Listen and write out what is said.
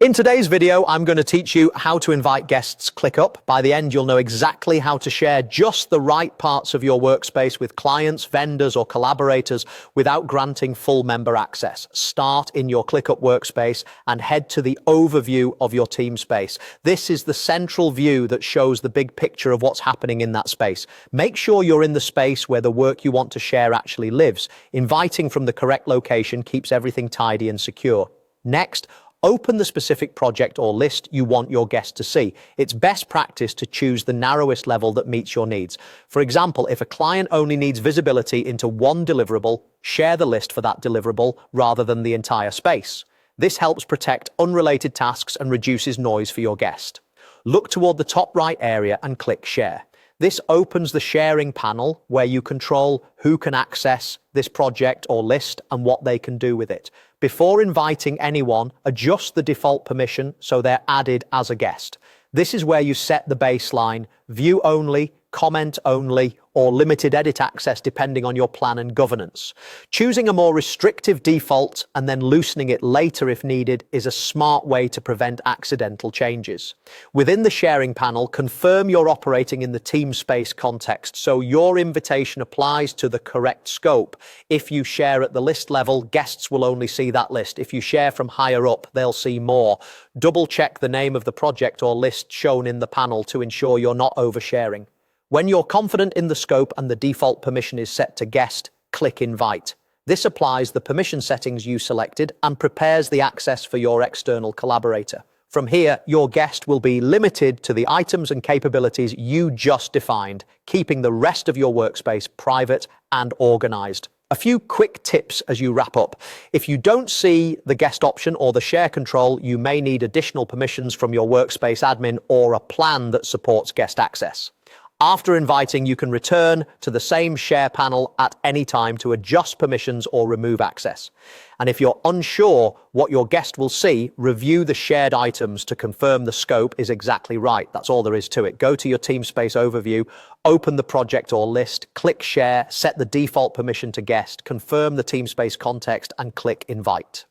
In today's video, I'm going to teach you how to invite guests ClickUp. By the end, you'll know exactly how to share just the right parts of your workspace with clients, vendors, or collaborators without granting full member access. Start in your ClickUp workspace and head to the overview of your team space. This is the central view that shows the big picture of what's happening in that space. Make sure you're in the space where the work you want to share actually lives. Inviting from the correct location keeps everything tidy and secure. Next, open the specific project or list you want your guest to see. It's best practice to choose the narrowest level that meets your needs. For example, if a client only needs visibility into one deliverable, share the list for that deliverable rather than the entire space. This helps protect unrelated tasks and reduces noise for your guest. Look toward the top right area and click Share. This opens the sharing panel where you control who can access this project or list and what they can do with it. Before inviting anyone, adjust the default permission so they're added as a guest. This is where you set the baseline, view only, comment only, or limited edit access depending on your plan and governance. Choosing a more restrictive default and then loosening it later if needed is a smart way to prevent accidental changes. Within the sharing panel, confirm you're operating in the team space context so your invitation applies to the correct scope. If you share at the list level, guests will only see that list. If you share from higher up, they'll see more. Double check the name of the project or list shown in the panel to ensure you're not oversharing. When you're confident in the scope and the default permission is set to guest, click Invite. This applies the permission settings you selected and prepares the access for your external collaborator. From here, your guest will be limited to the items and capabilities you just defined, keeping the rest of your workspace private and organized. A few quick tips as you wrap up. If you don't see the guest option or the share control, you may need additional permissions from your workspace admin or a plan that supports guest access. After inviting, you can return to the same share panel at any time to adjust permissions or remove access. And if you're unsure what your guest will see, review the shared items to confirm the scope is exactly right. That's all there is to it. Go to your team space overview, open the project or list, click Share, set the default permission to guest, confirm the team space context, and click Invite.